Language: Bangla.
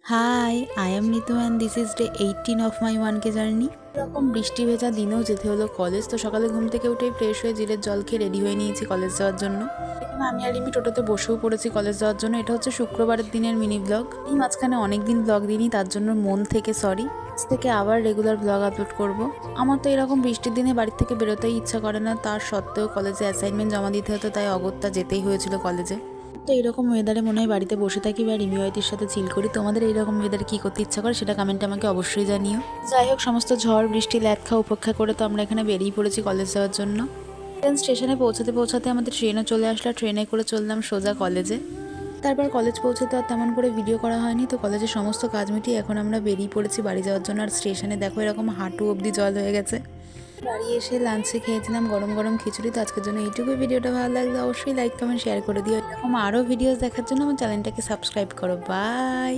Hi, I am Nitu and this is day 18 of my 1K journey. এরকম বৃষ্টি ভেজা দিনেও যেতে হলো কলেজ। তো সকালে ঘুম থেকে উঠেই ফ্রেশ হয়ে জিরের জল খেয়ে রেডি হয়ে নিয়েছি কলেজ যাওয়ার জন্য। এখানে আমি আর রিমি টোটোতে বসেও পড়েছি কলেজ যাওয়ার জন্য। এটা হচ্ছে শুক্রবারের দিনের মিনি ব্লগ। এই মাঝখানে অনেকদিন ব্লগ দিইনি, তার জন্য মন থেকে সরি। আজ থেকে আবার রেগুলার ব্লগ আপলোড করব। আমার তো এরকম বৃষ্টির দিনে বাড়ি থেকে বেরোতেই ইচ্ছা করে না, তার সত্ত্বেও কলেজে অ্যাসাইনমেন্ট জমা দিতে হতো, তাই অগত্যা যেতেই হয়েছিল কলেজে। তো এরকম ওয়েদারে মনে হয় বাড়িতে বসে থাকি বা রিমি ওয়াইটির সাথে চিল করি। তোমাদের এইরকম ওয়েদারে কী করতে ইচ্ছা করে সেটা কমেন্টে আমাকে অবশ্যই জানিও। যাই হোক, সমস্ত ঝড় বৃষ্টি ল্যাটখা উপেক্ষা করে তো আমরা এখানে বেরিয়ে পড়েছি কলেজ যাওয়ার জন্য। ট্রেন স্টেশনে পৌঁছাতে পৌঁছাতে আমাদের ট্রেনও চলে আসলো। ট্রেনে করে চললাম সোজা কলেজে। তারপর কলেজ পৌঁছাতে আর তেমন করে ভিডিও করা হয়নি। তো কলেজের সমস্ত কাজ মিটিয়ে এখন আমরা বেরিয়ে পড়েছি বাড়ি যাওয়ার জন্য। আর স্টেশনে দেখো এরকম হাঁটু অবধি জল হয়ে গেছে। বাড়ি এসে লাঞ্চে খেয়েছিলাম গরম গরম খিচুড়ি। তো আজকের জন্য এইটুকুই। ভিডিওটা ভালো লাগলে অবশ্যই লাইক কমেন্ট শেয়ার করে দিও। এরকম আরও ভিডিওস দেখার জন্য আমার চ্যানেলটাকে সাবস্ক্রাইব করো। বাই।